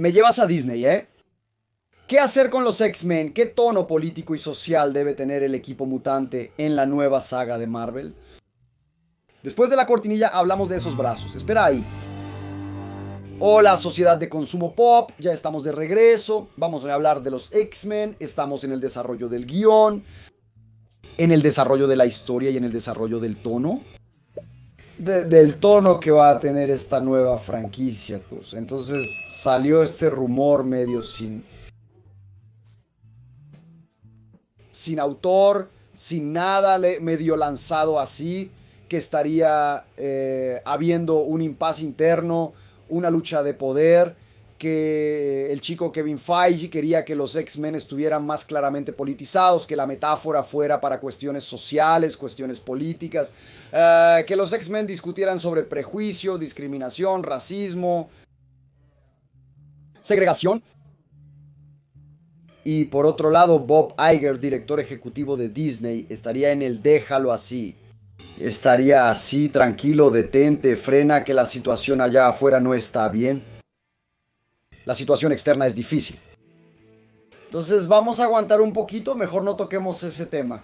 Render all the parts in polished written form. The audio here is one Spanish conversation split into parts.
Me llevas a Disney, ¿eh? ¿Qué hacer con los X-Men? ¿Qué tono político y social debe tener el equipo mutante en la nueva saga de Marvel? Después de la cortinilla hablamos de esos brazos. Espera ahí. Hola, sociedad de consumo pop, ya estamos de regreso. Vamos a hablar de los X-Men. Estamos en el desarrollo del guión, en el desarrollo de la historia y en el desarrollo del tono. Del tono que va a tener esta nueva franquicia. Pues. Entonces salió este rumor medio sin autor, sin nada, medio lanzado así, que estaría habiendo un impasse interno, una lucha de poder, que el chico Kevin Feige quería que los X-Men estuvieran más claramente politizados, que la metáfora fuera para cuestiones sociales, cuestiones políticas, que los X-Men discutieran sobre prejuicio, discriminación, racismo, segregación. Y por otro lado, Bob Iger, director ejecutivo de Disney, estaría en el déjalo así. Estaría así, tranquilo, detente, frena, que la situación allá afuera no está bien. La situación externa es difícil. Entonces vamos a aguantar un poquito, mejor no toquemos ese tema.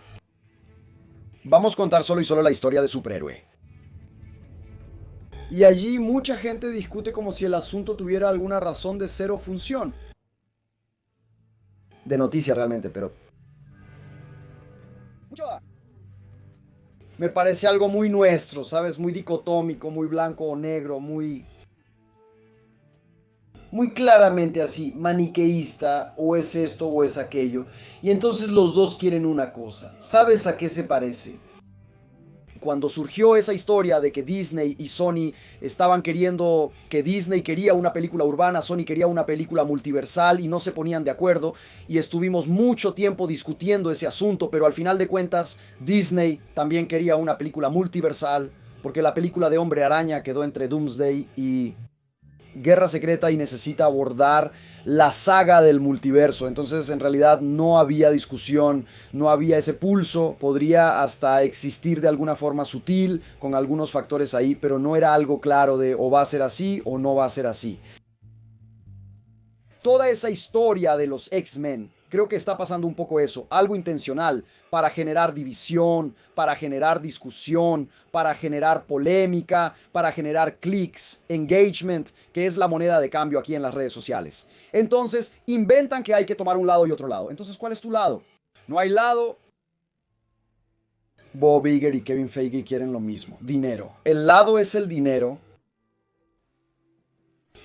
Vamos a contar solo y solo la historia de superhéroe. Y allí mucha gente discute como si el asunto tuviera alguna razón de ser o función. De noticia realmente, pero... Me parece algo muy nuestro, ¿sabes? Muy dicotómico, muy blanco o negro, muy claramente así, maniqueísta, o es esto o es aquello. Y entonces los dos quieren una cosa. ¿Sabes a qué se parece? Cuando surgió esa historia de que Disney y Sony estaban queriendo, que Disney quería una película urbana, Sony quería una película multiversal y no se ponían de acuerdo, y estuvimos mucho tiempo discutiendo ese asunto, pero al final de cuentas Disney también quería una película multiversal, porque la película de Hombre Araña quedó entre Doomsday y Guerra Secreta y necesita abordar la saga del multiverso. Entonces en realidad no había discusión, no había ese pulso, podría hasta existir de alguna forma sutil con algunos factores ahí, pero no era algo claro de o va a ser así o no va a ser así. Toda esa historia de los X-Men, creo que está pasando un poco eso, algo intencional, para generar división, para generar discusión, para generar polémica, para generar clics, engagement, que es la moneda de cambio aquí en las redes sociales. Entonces, inventan que hay que tomar un lado y otro lado. Entonces, ¿cuál es tu lado? No hay lado. Bob Iger y Kevin Feige quieren lo mismo, dinero. El lado es el dinero.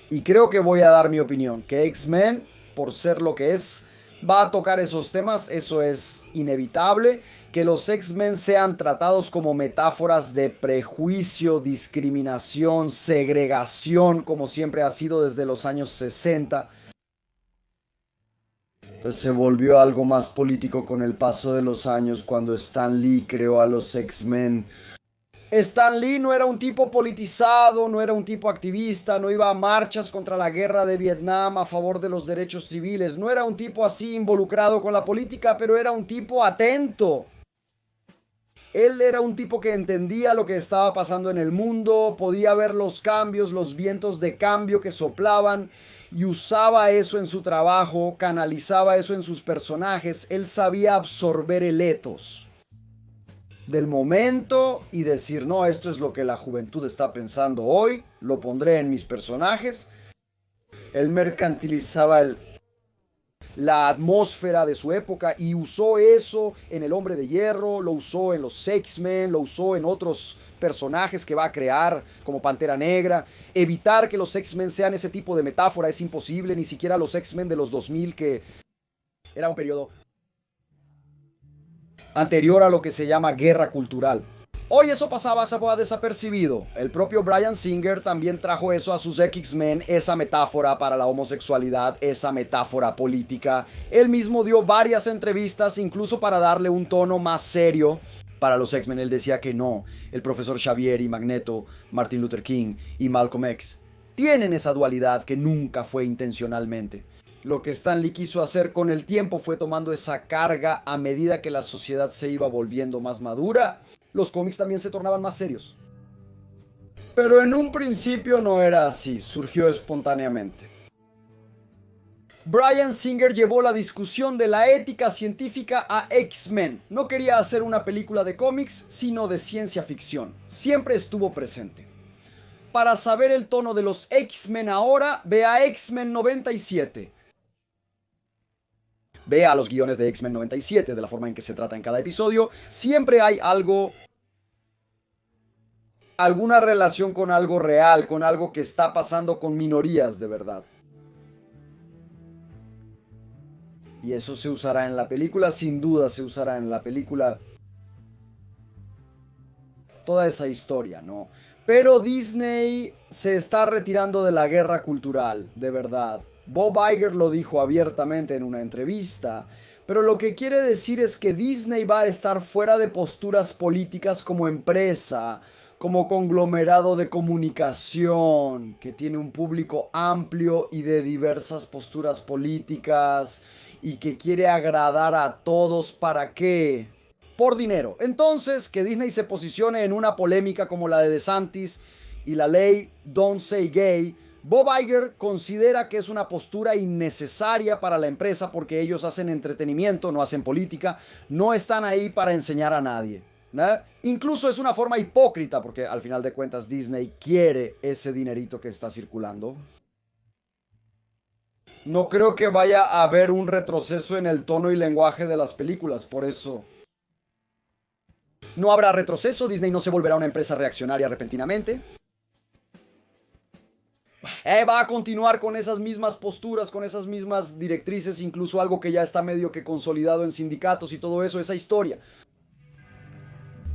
Y creo que voy a dar mi opinión, que X-Men, por ser lo que es, va a tocar esos temas, eso es inevitable. Que los X-Men sean tratados como metáforas de prejuicio, discriminación, segregación, como siempre ha sido desde los años 60. Pues se volvió algo más político con el paso de los años cuando Stan Lee creó a los X-Men. Stan Lee no era un tipo politizado, no era un tipo activista, no iba a marchas contra la guerra de Vietnam a favor de los derechos civiles, no era un tipo así involucrado con la política, pero era un tipo atento. Él era un tipo que entendía lo que estaba pasando en el mundo, podía ver los cambios, los vientos de cambio que soplaban y usaba eso en su trabajo, canalizaba eso en sus personajes, él sabía absorber el etos del momento y decir, no, esto es lo que la juventud está pensando hoy, lo pondré en mis personajes. Él mercantilizaba la atmósfera de su época y usó eso en El Hombre de Hierro, lo usó en los X-Men, lo usó en otros personajes que va a crear como Pantera Negra. Evitar que los X-Men sean ese tipo de metáfora es imposible, ni siquiera los X-Men de los 2000, que era un periodo anterior a lo que se llama guerra cultural. Hoy eso pasaba desapercibido. El propio Bryan Singer también trajo eso a sus X-Men, esa metáfora para la homosexualidad, esa metáfora política. Él mismo dio varias entrevistas, incluso para darle un tono más serio para los X-Men. Él decía que no, el profesor Xavier y Magneto, Martin Luther King y Malcolm X tienen esa dualidad que nunca fue intencionalmente. Lo que Stan Lee quiso hacer con el tiempo fue tomando esa carga a medida que la sociedad se iba volviendo más madura. Los cómics también se tornaban más serios. Pero en un principio no era así, surgió espontáneamente. Bryan Singer llevó la discusión de la ética científica a X-Men. No quería hacer una película de cómics, sino de ciencia ficción. Siempre estuvo presente. Para saber el tono de los X-Men ahora, vea X-Men 97. Vea los guiones de X-Men 97, de la forma en que se trata en cada episodio. Siempre hay algo, alguna relación con algo real, con algo que está pasando con minorías de verdad. Y eso se usará en la película, sin duda se usará en la película. Toda esa historia, ¿no? Pero Disney se está retirando de la guerra cultural, de verdad. Bob Iger lo dijo abiertamente en una entrevista, pero lo que quiere decir es que Disney va a estar fuera de posturas políticas como empresa, como conglomerado de comunicación, que tiene un público amplio y de diversas posturas políticas y que quiere agradar a todos. ¿Para qué? Por dinero. Entonces, que Disney se posicione en una polémica como la de DeSantis y la ley Don't Say Gay, Bob Iger considera que es una postura innecesaria para la empresa porque ellos hacen entretenimiento, no hacen política, no están ahí para enseñar a nadie, ¿no? Incluso es una forma hipócrita porque al final de cuentas Disney quiere ese dinerito que está circulando. No creo que vaya a haber un retroceso en el tono y lenguaje de las películas, por eso no habrá retroceso. Disney no se volverá una empresa reaccionaria repentinamente. Va a continuar con esas mismas posturas, con esas mismas directrices, incluso algo que ya está medio que consolidado en sindicatos y todo eso, esa historia.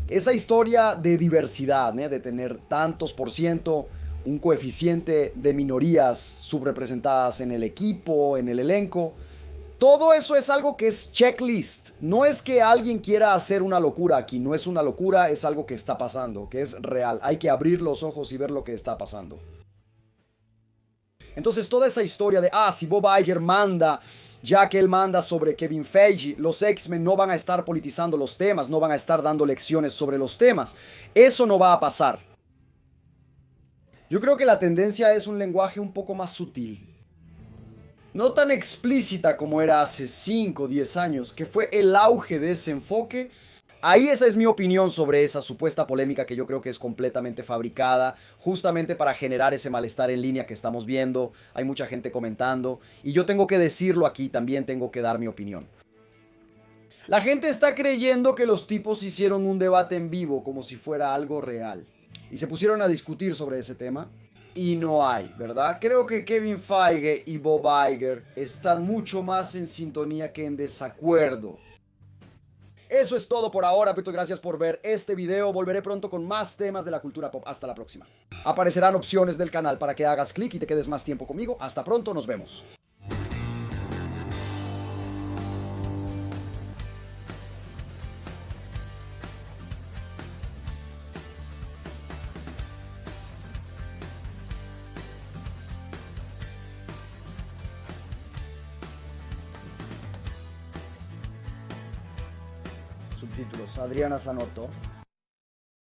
Esa historia de diversidad, ¿eh? De tener tantos por ciento, un coeficiente de minorías subrepresentadas en el equipo, en el elenco. Todo eso es algo que es checklist. No es que alguien quiera hacer una locura aquí. No es una locura, es algo que está pasando, que es real. Hay que abrir los ojos y ver lo que está pasando. Entonces toda esa historia de, si Bob Iger manda, ya que él manda sobre Kevin Feige, los X-Men no van a estar politizando los temas, no van a estar dando lecciones sobre los temas. Eso no va a pasar. Yo creo que la tendencia es un lenguaje un poco más sutil. No tan explícita como era hace 5 o 10 años, que fue el auge de ese enfoque. Ahí esa es mi opinión sobre esa supuesta polémica que yo creo que es completamente fabricada, justamente para generar ese malestar en línea que estamos viendo. Hay mucha gente comentando y yo tengo que decirlo aquí, también tengo que dar mi opinión. La gente está creyendo que los tipos hicieron un debate en vivo como si fuera algo real y se pusieron a discutir sobre ese tema. Y no hay, ¿verdad? Creo que Kevin Feige y Bob Iger están mucho más en sintonía que en desacuerdo. Eso es todo por ahora, Pito. Gracias por ver este video. Volveré pronto con más temas de la cultura pop. Hasta la próxima. Aparecerán opciones del canal para que hagas clic y te quedes más tiempo conmigo. Hasta pronto, nos vemos. Subtítulos: Adriana Zanotto.